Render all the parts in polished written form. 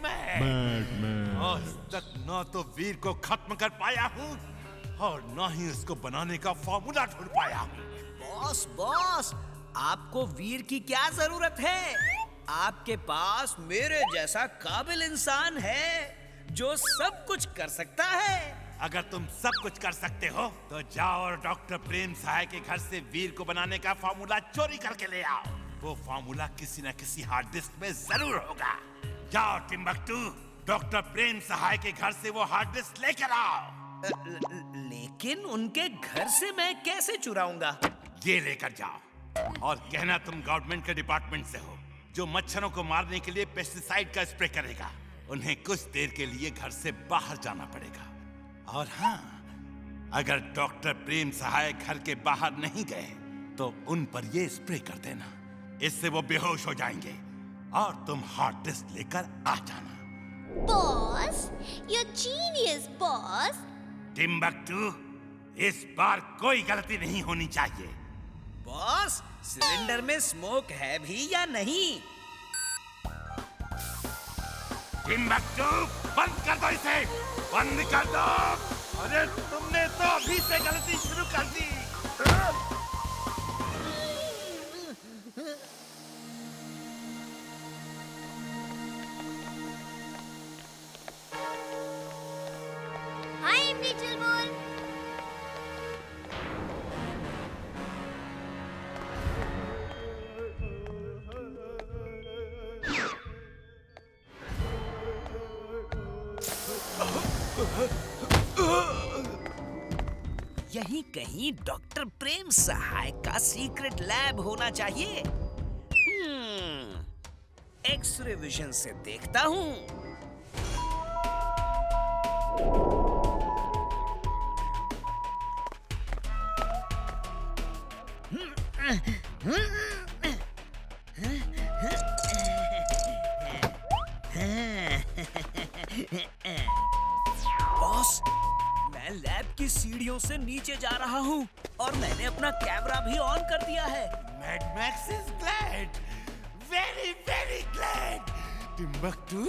Madman. आज तक ना तो वीर को खत्म कर पाया हूँ और ना ही उसको बनाने का फॉर्मूला ढूंढ पाया हूँ। बॉस बॉस, आपको वीर की क्या जरूरत है? आपके पास मेरे जैसा काबिल इंसान है जो सब कुछ कर सकता है। अगर तुम सब कुछ कर सकते हो तो जाओ और डॉक्टर प्रेम सहाय के घर से वीर को बनाने का फॉर्मूला चोरी करके ले आओ। वो फॉर्मूला किसी न किसी हार्ड डिस्क में जरूर होगा। जाओ टिम्बकटू, डॉक्टर प्रेम सहाय के घर से वो हार्ड डिस्क लेकर आओ। लेकिन उनके घर से मैं कैसे चुराऊंगा? ये लेकर जाओ और कहना तुम गवर्नमेंट के डिपार्टमेंट से हो जो मच्छरों को मारने के लिए पेस्टिसाइड का स्प्रे करेगा। उन्हें कुछ देर के लिए घर से बाहर जाना पड़ेगा। और हाँ, अगर डॉक्टर प्रेम सहाय घर के बाहर नहीं गए तो उन पर ये स्प्रे कर देना। इससे वो बेहोश हो जाएंगे और तुम हार्ड डिस्क लेकर आ जाना। Boss, you're genius, boss. Timbuktu, इस बार कोई गलती नहीं होनी चाहिए। बॉस, सिलेंडर में स्मोक है भी या नहीं? टिम्बकटू, बंद कर दो इसे, बंद कर दो। अरे तुमने तो अभी से गलती शुरू कर दी। हाय लिटिल बॉय। यहीं कहीं डॉक्टर प्रेम सहाय का सीक्रेट लैब होना चाहिए। एक्सरे विजन से देखता हूँ। बॉस, मैं लैब की सीढ़ियों से नीचे जा रहा हूँ और मैंने अपना कैमरा भी ऑन कर दिया है। Mad max is glad, very very glad. Timbuktu,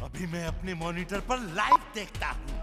अभी मैं अपने मॉनिटर पर लाइव देखता हूँ।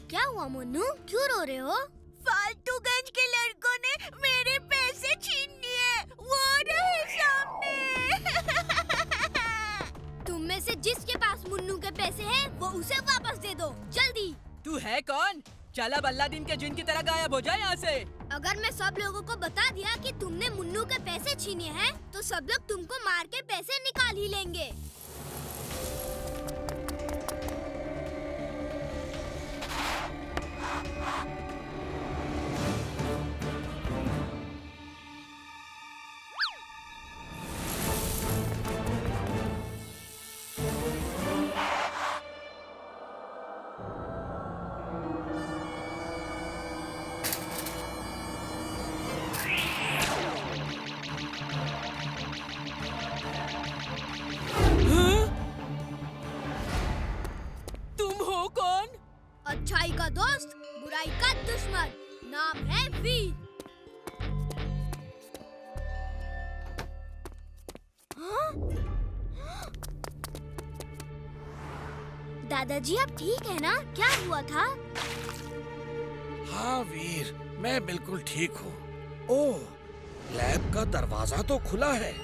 क्या हुआ मुन्नू, क्यों रो रहे हो? फालतूगंज के लड़कों ने मेरे पैसे छीन लिए, वो रहे सामने। तुम में से जिसके पास मुन्नू के पैसे हैं, वो उसे वापस दे दो, जल्दी। तू है कौन? चल अब अल्लादीन के जिन की तरह गायब हो जाए यहाँ से। अगर मैं सब लोगों को बता दिया कि तुमने मुन्नू के पैसे छीने हैं, तो सब लोग तुमको मार के पैसे निकाल ही लेंगे। अच्छाई का दोस्त, बुराई का दुश्मन, नाम है वीर। दादाजी आप ठीक है ना? क्या हुआ था? हाँ वीर, मैं बिल्कुल ठीक हूँ। ओह, लैब का दरवाजा तो खुला है।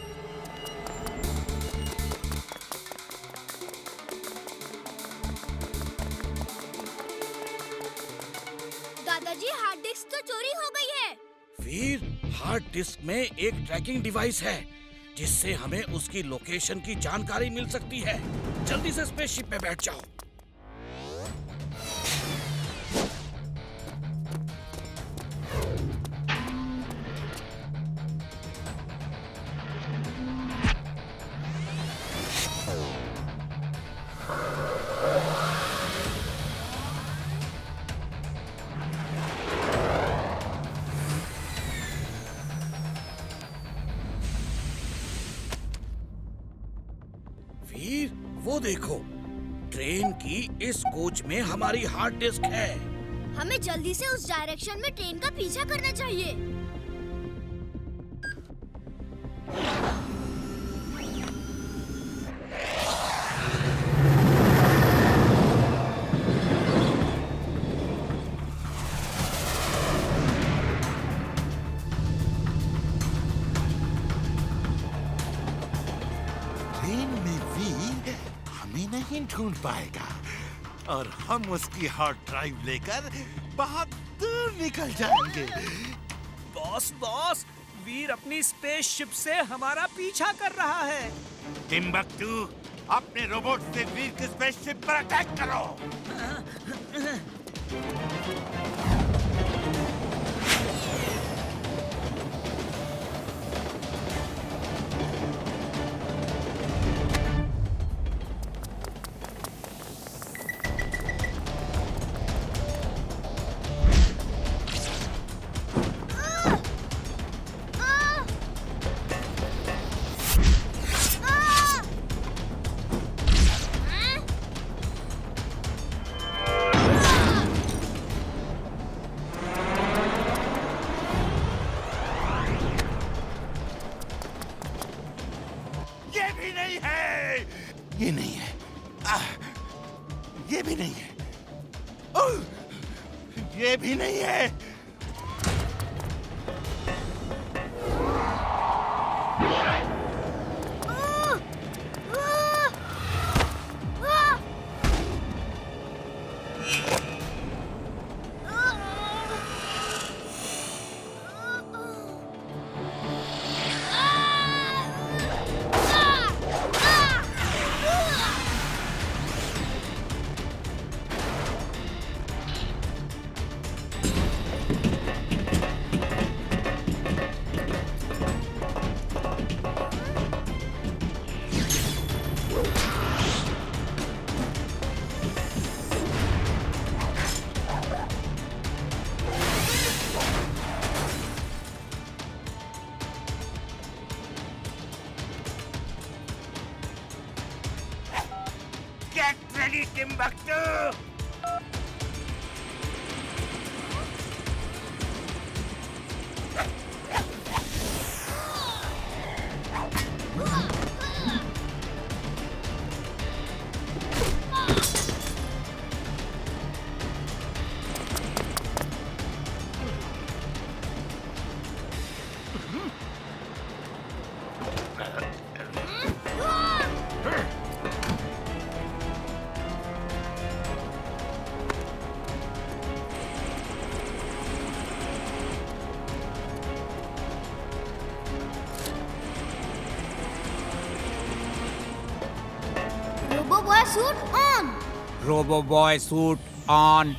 दादाजी हार्ड डिस्क तो चोरी हो गई है। वीर, हार्ड डिस्क में एक ट्रैकिंग डिवाइस है जिससे हमें उसकी लोकेशन की जानकारी मिल सकती है। जल्दी से स्पेसशिप पे बैठ जाओ। देखो, ट्रेन की इस कोच में हमारी हार्ड डिस्क है। हमें जल्दी से उस डायरेक्शन में ट्रेन का पीछा करना चाहिए। ट्रेन में वीर हमें नहीं ढूंढ पाएगा और हम उसकी हार्ड ड्राइव लेकर बहुत दूर निकल जाएंगे। बॉस, वीर अपनी स्पेसशिप से हमारा पीछा कर रहा है। टिम्बक्टू, अपने रोबोट से वीर की स्पेसशिप पर अटैक करो। ये नहीं है, ये भी नहीं है, ये भी नहीं है। Get ready, Timbuktu! Robo-boy suit on! Robo-boy suit on!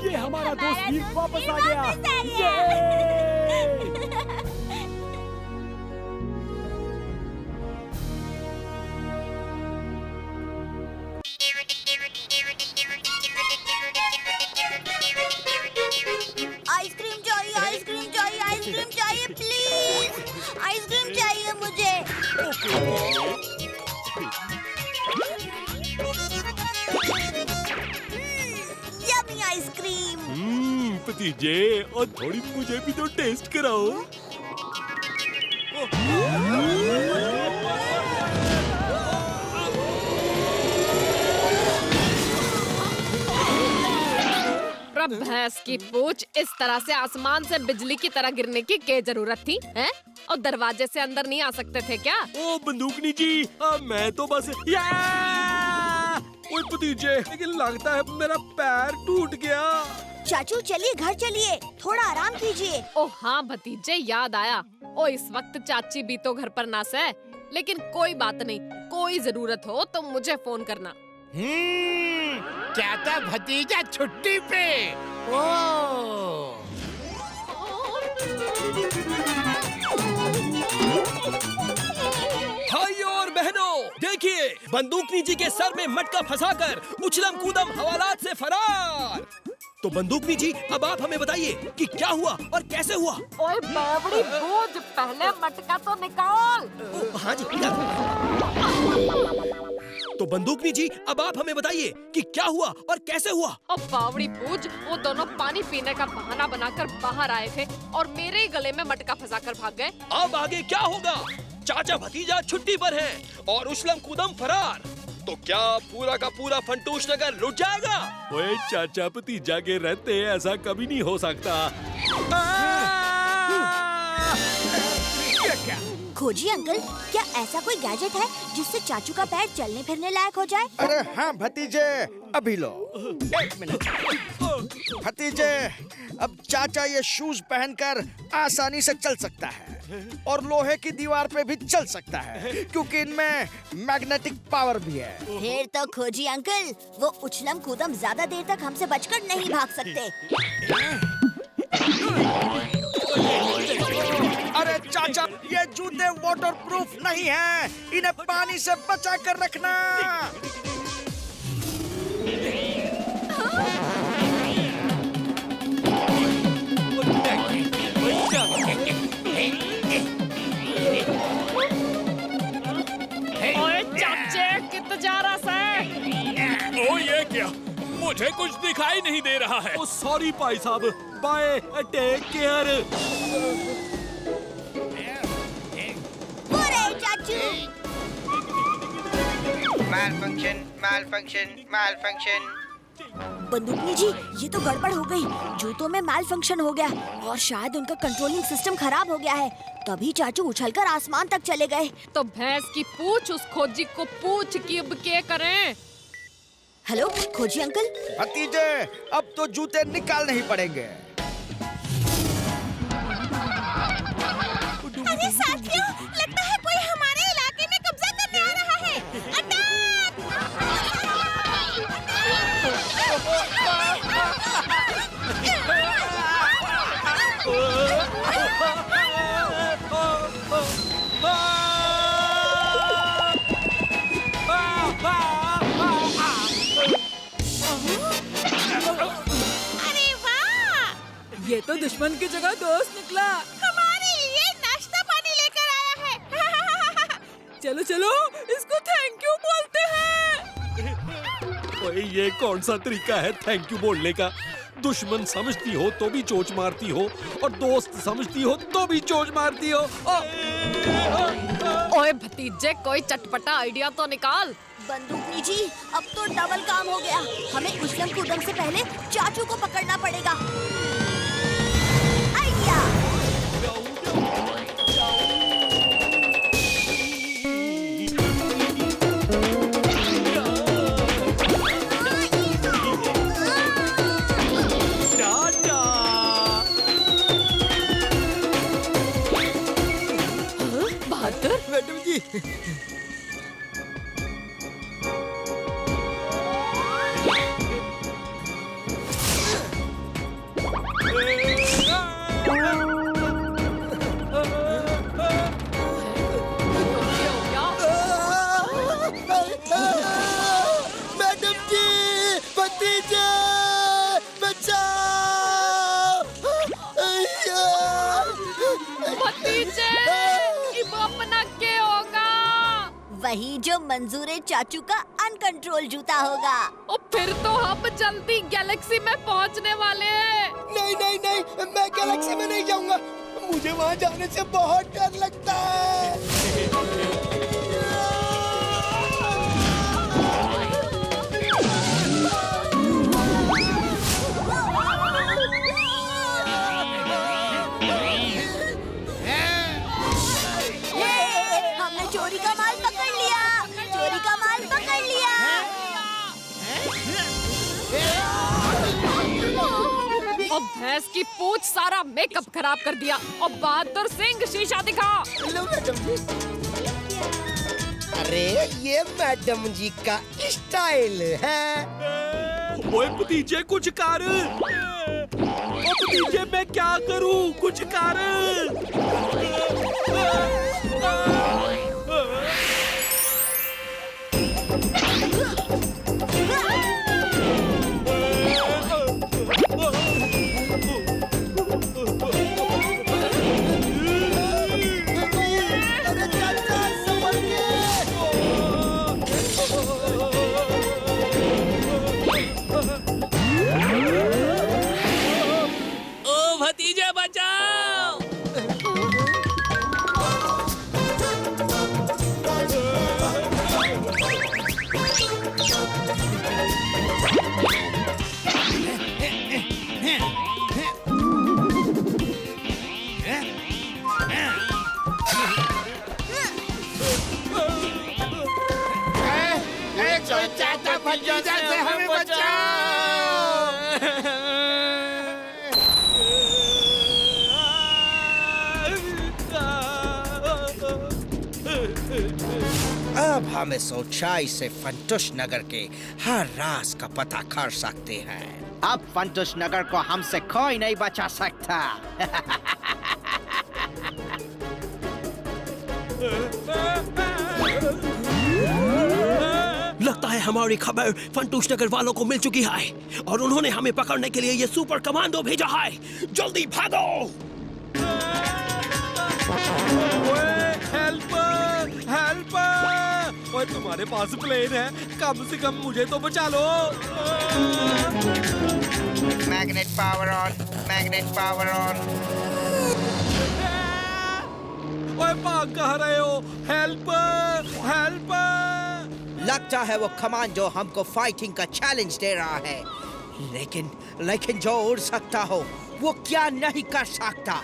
ये हमारा दोस्त वीर वापस आ गया। आइसक्रीम चाहिए, आइसक्रीम चाहिए, आइसक्रीम चाहिए, प्लीज। आइसक्रीम चाहिए मुझे। Yummy ice cream. भतीजे, और थोड़ी मुझे भी तो टेस्ट कराओ। भैंस की पूंछ, इस तरह से आसमान से बिजली की तरह गिरने की क्या जरूरत थी हैं? और दरवाजे से अंदर नहीं आ सकते थे क्या? ओ बंदूकनी जी, मैं तो बस ओए भतीजे, लेकिन लगता है मेरा पैर टूट गया। चाचू चलिए घर चलिए, थोड़ा आराम कीजिए। ओ हाँ भतीजे, याद आया। ओ इस वक्त चाची भी तो घर पर नास है, लेकिन कोई बात नहीं, कोई जरूरत हो तो मुझे फोन करना। क्या था भतीजा छुट्टी पे? ओ भाइयों और बहनों, देखिए बंदूकनी जी के सर में मटका फंसाकर उछलम कूदम हवालात से फरार। तो बंदूकनी जी, अब आप हमें बताइए कि क्या हुआ और कैसे हुआ। ओए बावड़ी बूझ, पहले मटका तो निकाल। हाँ जी। तो बंदूकनी जी, अब आप हमें बताइए कि क्या हुआ और कैसे हुआ। और बावड़ी बूझ, वो दोनों पानी पीने का बहाना बनाकर बाहर आए थे और मेरे ही गले में मटका फंसाकर भाग गए। अब आगे क्या होगा? चाचा भतीजा छुट्टी पर हैं और उछलम कूदम फरार। तो क्या पूरा का पूरा फंटूश नगर लुट जाएगा? ओए चाचा भतीजा के रहते ऐसा कभी नहीं हो सकता। खोजी अंकल, क्या ऐसा कोई गैजेट है जिससे चाचू का पैर चलने फिरने लायक हो जाए? अरे हाँ भतीजे, अभी लो। एक मिनट भतीजे, अब चाचा ये शूज पहनकर आसानी से चल सकता है और लोहे की दीवार पे भी चल सकता है, क्योंकि इनमें मैग्नेटिक पावर भी है। फिर तो खोजी अंकल, वो उछलम कूदम ज्यादा देर तक हमसे बचकर नहीं भाग सकते। अरे चाचा, ये जूते वाटरप्रूफ नहीं हैं, इन्हें पानी से बचा कर रखना। ओए चाचे, कित जा रहा है? ओ ये क्या? मुझे कुछ दिखाई नहीं दे रहा है। ओ सॉरी भाई साहब, बाय, टेक केयर। चाचू malfunction। बंदूकनी जी, ये तो गड़बड़ हो गई। जूतों में माल फंक्शन हो गया और शायद उनका कंट्रोलिंग सिस्टम खराब हो गया है, तभी चाचू उछलकर आसमान तक चले गए। तो भैंस की पूछ उस खोजी को पूछ कि अब क्या करें? हेलो खोजी अंकल। भतीजे, अब तो जूते निकालने ही पड़ेंगे। अरे साथियों, लगता है कोई हमारे इलाके में कब्जा करने आ रहा है। अरे वाह! ये तो दुश्मन की जगह दोस्त निकला। हमारे लिए नाश्ता पानी लेकर आया है। चलो चलो, इसको थैंक यू बोलते हैं। ओए ये कौन सा तरीका है थैंक यू बोलने का? दुश्मन समझती हो तो भी चोंच मारती हो, और दोस्त समझती हो तो भी चोंच मारती हो। ओए भतीजे, कोई चटपटा आइडिया तो निकाल। बंदूकनी जी, अब तो डबल काम हो गया। हमें उछलम कूदम से पहले चाचू को पकड़ना पड़ेगा। आइडिया! बहादुर मैडम जी, मैडम जी, भतीजे बचाओ। भतीजे, इब अपना क्या होगा? वही जो मंजूर चाचू का अनकंट्रोल जूता होगा। और फिर तो हम जल्दी गैलेक्सी में पहुंचने वाले हैं। नहीं नहीं नहीं, मैं गैलेक्सी में नहीं जाऊंगा। मुझे वहाँ जाने से बहुत डर लगता है। हमने चोरी का माल पकड़ लिया। चोरी का माल पकड़ लिया। और भैंस की पूंछ सारा मेकअप खराब कर दिया। और बहादुर सिंह शीशा दिखा। अरे ये मैडम जी का स्टाइल है। ओए भतीजे कुछ कर। ओ भतीजे मैं क्या करूं, कुछ कर। भतीजे बचाओ। चाचा भतीजा से हमें बचाओ। अब हम इस ऊंचाई से फंटुश नगर के हर राज का पता कर सकते हैं। अब फंटुश नगर को हमसे कोई नहीं बचा सकता। लगता है हमारी खबर फंटूश नगर वालों को मिल चुकी है और उन्होंने हमें पकड़ने के लिए ये सुपर कमांडो भेजा है। जल्दी भागो। Help help. ओए तुम्हारे पास प्लेन है, कम से कम मुझे तो बचा लो। Magnet power on, magnet power on. ओए भाग कहाँ रहे हो? Help help. लगता है वो कमांडो हमको फाइटिंग का चैलेंज दे रहा है, लेकिन जो उड़ सकता हो वो क्या नहीं कर सकता।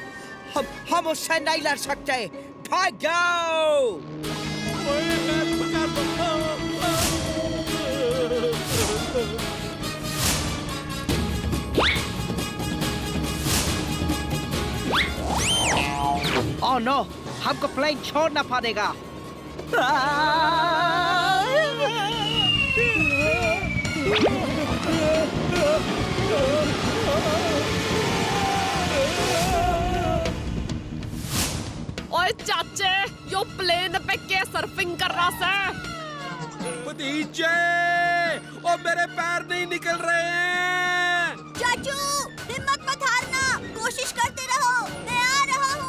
हम उससे नहीं लड़ सकते। भागो! ओह नो, हमको प्लेन छोड़ना पड़ेगा। ओए चाचे, यो प्लेन पे के सर्फिंग कर रहा है। भतीजे, ओ मेरे पैर नहीं निकल रहे हैं। चाचू, हिम्मत मत हारना, कोशिश करते रहो, मैं आ रहा हूँ।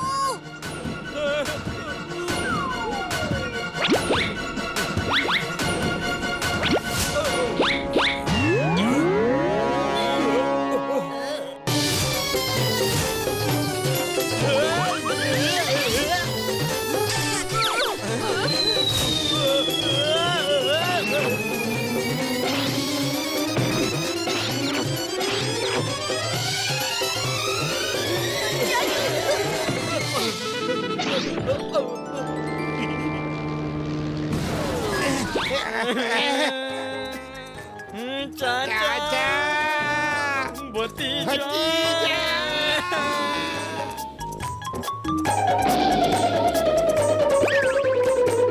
चाचा भतीजा।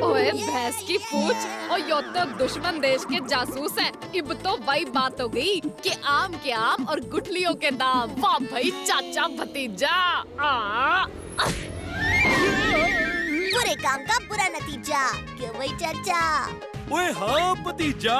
ओए भैंस की पूछ, और यो तो दुश्मन देश के जासूस हैं। इब तो वही बात हो गई कि आम के आम और गुठलियों के दाम। वाह भाई चाचा भतीजा। बुरे काम का बुरा नतीजा, क्यों भाई चाचा? ओए हाँ भतीजा।